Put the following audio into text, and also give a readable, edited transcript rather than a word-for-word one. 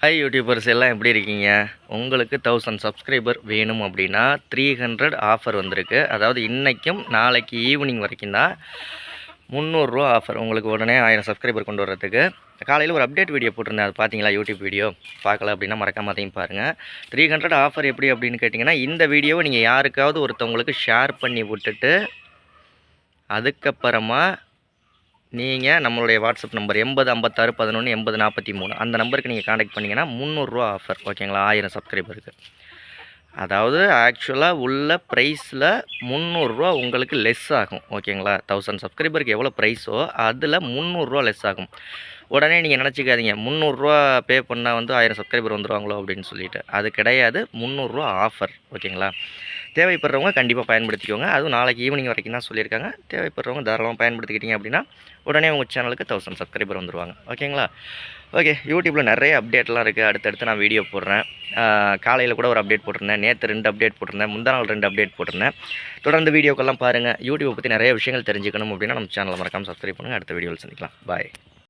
Hi YouTubers எல்லாம் எப்படி இருக்கீங்க? உங்களுக்கு 1000 சப்ஸ்கிரைபர் வேணும் அப்படின்னா 300 ஆஃபர் வந்திருக்கு. அதாவது இன்றைக்கும் நாளைக்கு ஈவினிங் வரைக்கும் தான் ரூ. 300 ஆஃபர். உங்களுக்கு உடனே 1000 சப்ஸ்கிரைபர் கொண்டு வரதுக்கு காலையில் ஒரு அப்டேட் வீடியோ போட்டிருந்தேன். அது பார்த்தீங்களா? யூடியூப் வீடியோ பார்க்கல அப்படின்னா மறக்காம அதையும் பாருங்கள். 300 ஆஃபர் எப்படி அப்படின்னு கேட்டிங்கன்னா, இந்த வீடியோவை நீங்கள் யாருக்காவது ஒருத்தவங்களுக்கு ஷேர் பண்ணி விட்டுட்டு அதுக்கப்புறமா நீங்கள் நம்மளுடைய வாட்ஸ்அப் நம்பர் 8056118043 அந்த நம்பருக்கு நீங்கள் காண்டாக்ட் பண்ணிங்கன்னா ரூ. 300 ஆஃபர். ஓகேங்களா? 1000 சப்ஸ்கிரைபருக்கு. அதாவது ஆக்சுவலாக உள்ள ப்ரைஸில் ரூ. 300 உங்களுக்கு லெஸ் ஆகும். ஓகேங்களா? 1000 சப்ஸ்கிரைபருக்கு எவ்வளோ ப்ரைஸோ அதில் ரூ. 300 லெஸ் ஆகும். உடனே நீங்கள் நினச்சிக்காதீங்க ரூ. 300 பே பண்ணால் வந்து 1000 சப்ஸ்கிரைபர் வந்துடுவாங்களோ அப்படின்னு சொல்லிட்டு. அது கிடையாது. ரூ. 300 ஆஃபர். ஓகேங்களா? தேவைப்படுறவங்க கண்டிப்பாக பயன்படுத்திக்கோங்க. அதுவும் நாளைக்கு ஈவினிங் வரைக்கும் தான் சொல்லியிருக்காங்க. தேவைப்படுறவங்க தாராளமாக பயன்படுத்திக்கிட்டீங்க அப்படின்னா உடனே உங்கள் சேனலுக்கு 1000 சப்ஸ்கிரைபர் வந்துடுவாங்க. ஓகேங்களா? ஓகே, யூடியூப்பில் நிறைய அப்டேட்லாம் இருக்குது. அடுத்தடுத்து நான் வீடியோ போடுறேன். காலையில் கூட ஒரு அப்டேட் போட்டிருந்தேன். நேற்று 2 அப்டேட் போட்டிருந்தேன். முந்தா நாள் 2 அப்டேட் போட்டிருந்தேன். தொடர்ந்து வீடியோக்கெல்லாம் பாருங்கள். யூடியூப்பை பற்றி நிறைய விஷயங்கள் தெரிஞ்சுக்கணும் அப்படின்னா நம்ம சேனலை மறக்காமல் சப்ஸ்கிரைப் பண்ணுங்கள். அடுத்த வீடியோவில் சந்திக்கலாம். பாய்.